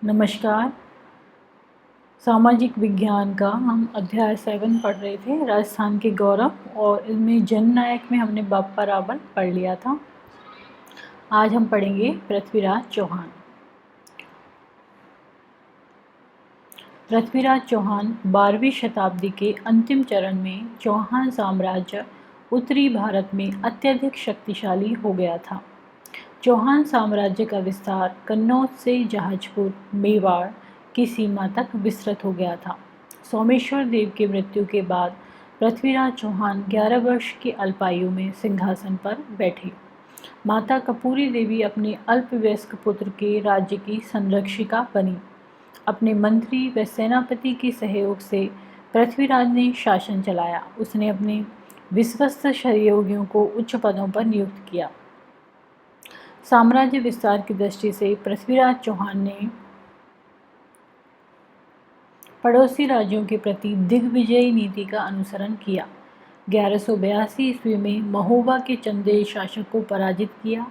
नमस्कार। सामाजिक विज्ञान का हम अध्याय 7 पढ़ रहे थे, राजस्थान के गौरव, और इसमें जननायक में हमने बाप्पा रावल पढ़ लिया था। आज हम पढ़ेंगे पृथ्वीराज चौहान। पृथ्वीराज चौहान 12वीं शताब्दी के अंतिम चरण में चौहान साम्राज्य उत्तरी भारत में अत्यधिक शक्तिशाली हो गया था। चौहान साम्राज्य का विस्तार कन्नौज से जहाजपुर, मेवाड़ की सीमा तक विस्तृत हो गया था। सोमेश्वर देव की मृत्यु के बाद पृथ्वीराज चौहान 11 वर्ष की अल्पायु में सिंहासन पर बैठे। माता कपूरी देवी अपने अल्पवयस्क पुत्र के राज्य की संरक्षिका बनी। अपने मंत्री व सेनापति के सहयोग से पृथ्वीराज ने शासन चलाया। उसने अपने विश्वस्त सहयोगियों को उच्च पदों पर नियुक्त किया। साम्राज्य विस्तार की दृष्टि से पृथ्वीराज चौहान ने पड़ोसी राज्यों के प्रति दिग्विजयी नीति का अनुसरण किया। 1182 ईस्वी में महोबा के चंदेल शासक को पराजित किया।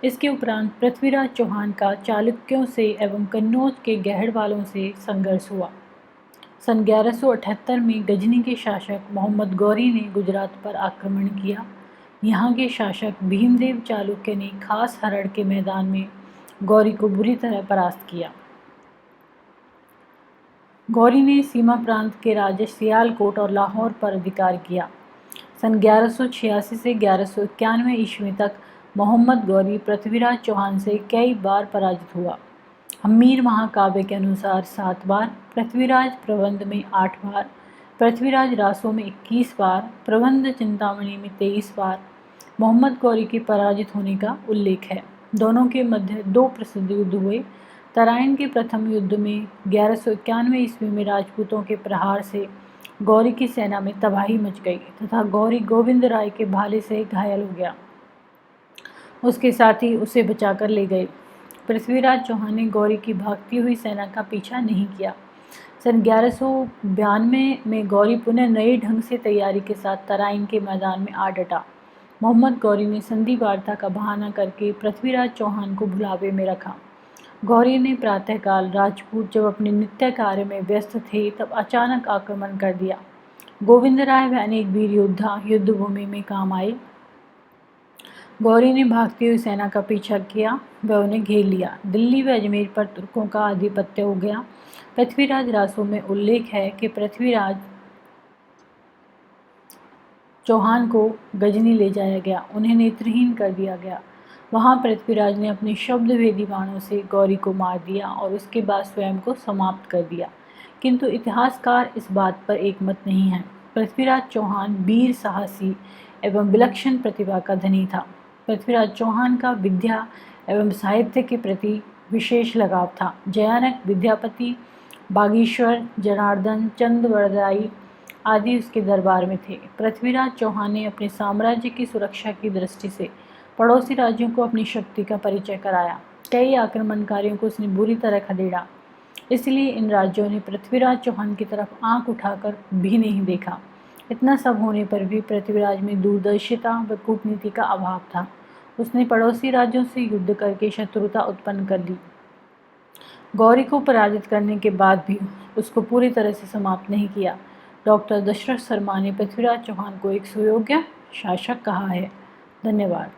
इसके उपरांत पृथ्वीराज चौहान का चालुक्यों से एवं कन्नौज के गहड़वालों से संघर्ष हुआ। सन 1178 में गजनी के शासक मोहम्मद गौरी ने गुजरात पर आक्रमण किया। यहाँ के शासक भीमदेव चालुक्य ने खास हरड़ के मैदान में गौरी को बुरी तरह परास्त किया। गौरी ने सीमा प्रांत के राज्य सियालकोट और लाहौर पर अधिकार किया। सन 1186 से 1191 ईस्वी तक मोहम्मद गौरी पृथ्वीराज चौहान से कई बार पराजित हुआ। हम्मीर महाकाव्य के अनुसार 7 बार, पृथ्वीराज प्रबंध में 8 बार, पृथ्वीराज रासों में 21 बार, प्रबंध चिंतामणि में 23 बार मोहम्मद गौरी के पराजित होने का उल्लेख है। दोनों के मध्य 2 प्रसिद्ध युद्ध हुए। तराइन के प्रथम युद्ध में 1191 ईस्वी में राजपूतों के प्रहार से गौरी की सेना में तबाही मच गई तथा गौरी गोविंद राय के भाले से घायल हो गया। उसके साथी उसे बचाकर ले गए। पृथ्वीराज चौहान ने गौरी की भागती हुई सेना का पीछा नहीं किया। सन 1192 में गौरी पुनः नए ढंग से तैयारी के साथ तराइन के मैदान में आ डटा। मोहम्मद गौरी ने संधि वार्ता का बहाना करके पृथ्वीराज चौहान को भुलावे में रखा। गौरी ने प्रातःकाल राजपूत जब अपने नित्य कार्य में व्यस्त थे तब अचानक आक्रमण कर दिया। गोविंद राय व अनेक वीर योद्धा युद्धभूमि में काम आए। गौरी ने भागती हुई सेना का पीछा किया व उन्हें घेर लिया। दिल्ली व अजमेर पर तुर्कों का आधिपत्य हो गया। पृथ्वीराज रासों में उल्लेख है कि पृथ्वीराज चौहान को गजनी ले जाया गया, उन्हें नेत्रहीन कर दिया गया। वहां पृथ्वीराज ने अपने शब्दभेदी बाणों से गौरी को मार दिया और उसके बाद स्वयं को समाप्त कर दिया। किंतु इतिहासकार इस बात पर एकमत नहीं हैं। पृथ्वीराज चौहान वीर, साहसी एवं विलक्षण प्रतिभा का धनी था। पृथ्वीराज चौहान का विद्या एवं साहित्य के प्रति विशेष लगाव था। जयानक, विद्यापति, बागीश्वर, जनार्दन, चंद वरदाई आदि उसके दरबार में थे। पृथ्वीराज चौहान ने अपने साम्राज्य की सुरक्षा की दृष्टि से पड़ोसी राज्यों को अपनी शक्ति का परिचय कराया। कई आक्रमणकारियों को उसने बुरी तरह खदेड़ा। इसलिए इन राज्यों ने पृथ्वीराज चौहान की तरफ आंख उठाकर भी नहीं देखा। इतना सब होने पर भी पृथ्वीराज में दूरदर्शिता व कूटनीति का अभाव था। उसने पड़ोसी राज्यों से युद्ध करके शत्रुता उत्पन्न कर ली। गौरी को पराजित करने के बाद भी उसको पूरी तरह से समाप्त नहीं किया। डॉक्टर दशरथ शर्मा ने पृथ्वीराज चौहान को एक सुयोग्य शासक कहा है। धन्यवाद।